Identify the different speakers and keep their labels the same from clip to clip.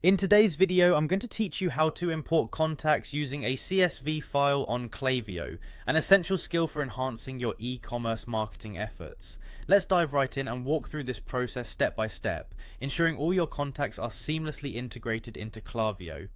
Speaker 1: In today's video, I'm going to teach you how to import contacts using a CSV file on Klaviyo, an essential skill for enhancing your e-commerce marketing efforts. Let's dive right in and walk through this process step by step, ensuring all your contacts are seamlessly integrated into Klaviyo.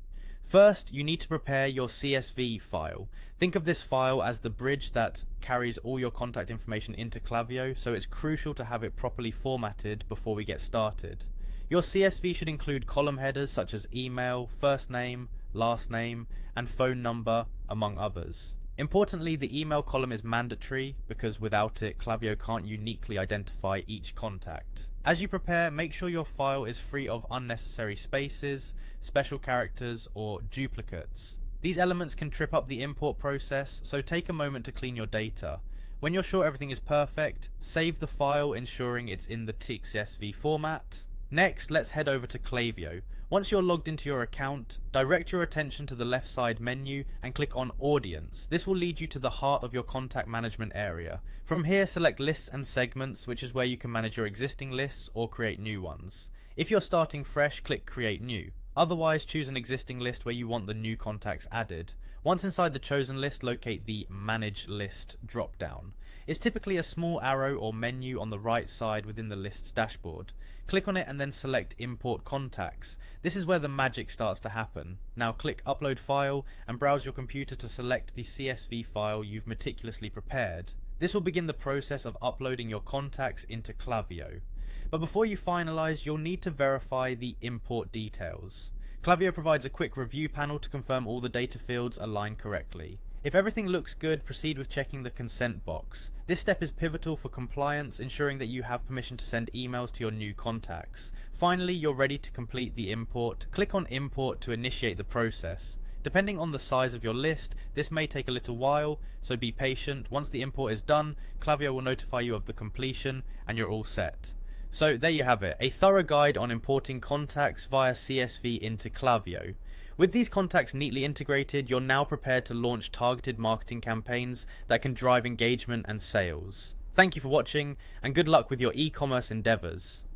Speaker 1: First, you need to prepare your CSV file. Think of this file as the bridge that carries all your contact information into Klaviyo, so it's crucial to have it properly formatted before we get started. Your CSV should include column headers such as email, first name, last name, and phone number, among others. Importantly, the email column is mandatory because without it, Klaviyo can't uniquely identify each contact. As you prepare, make sure your file is free of unnecessary spaces, special characters, or duplicates. These elements can trip up the import process, so take a moment to clean your data. When you're sure everything is perfect, save the file ensuring it's in the CSV format. Next, let's head over to Klaviyo. Once you're logged into your account, direct your attention to the left side menu and click on Audience. This will lead you to the heart of your contact management area. From here, select Lists and Segments, which is where you can manage your existing lists or create new ones. If you're starting fresh, click Create New. Otherwise, choose an existing list where you want the new contacts added. Once inside the chosen list, locate the Manage List drop-down. It's typically a small arrow or menu on the right side within the list's dashboard. Click on it and then select Import Contacts. This is where the magic starts to happen. Now click Upload File and browse your computer to select the CSV file you've meticulously prepared. This will begin the process of uploading your contacts into Klaviyo. But before you finalize, you'll need to verify the import details. Klaviyo provides a quick review panel to confirm all the data fields align correctly. If everything looks good, proceed with checking the consent box. This step is pivotal for compliance, ensuring that you have permission to send emails to your new contacts. Finally, you're ready to complete the import. Click on Import to initiate the process. Depending on the size of your list, this may take a little while, so be patient. Once the import is done, Klaviyo will notify you of the completion and you're all set. So there you have it, a thorough guide on importing contacts via CSV into Klaviyo. With these contacts neatly integrated, you're now prepared to launch targeted marketing campaigns that can drive engagement and sales. Thank you for watching, and good luck with your e-commerce endeavors.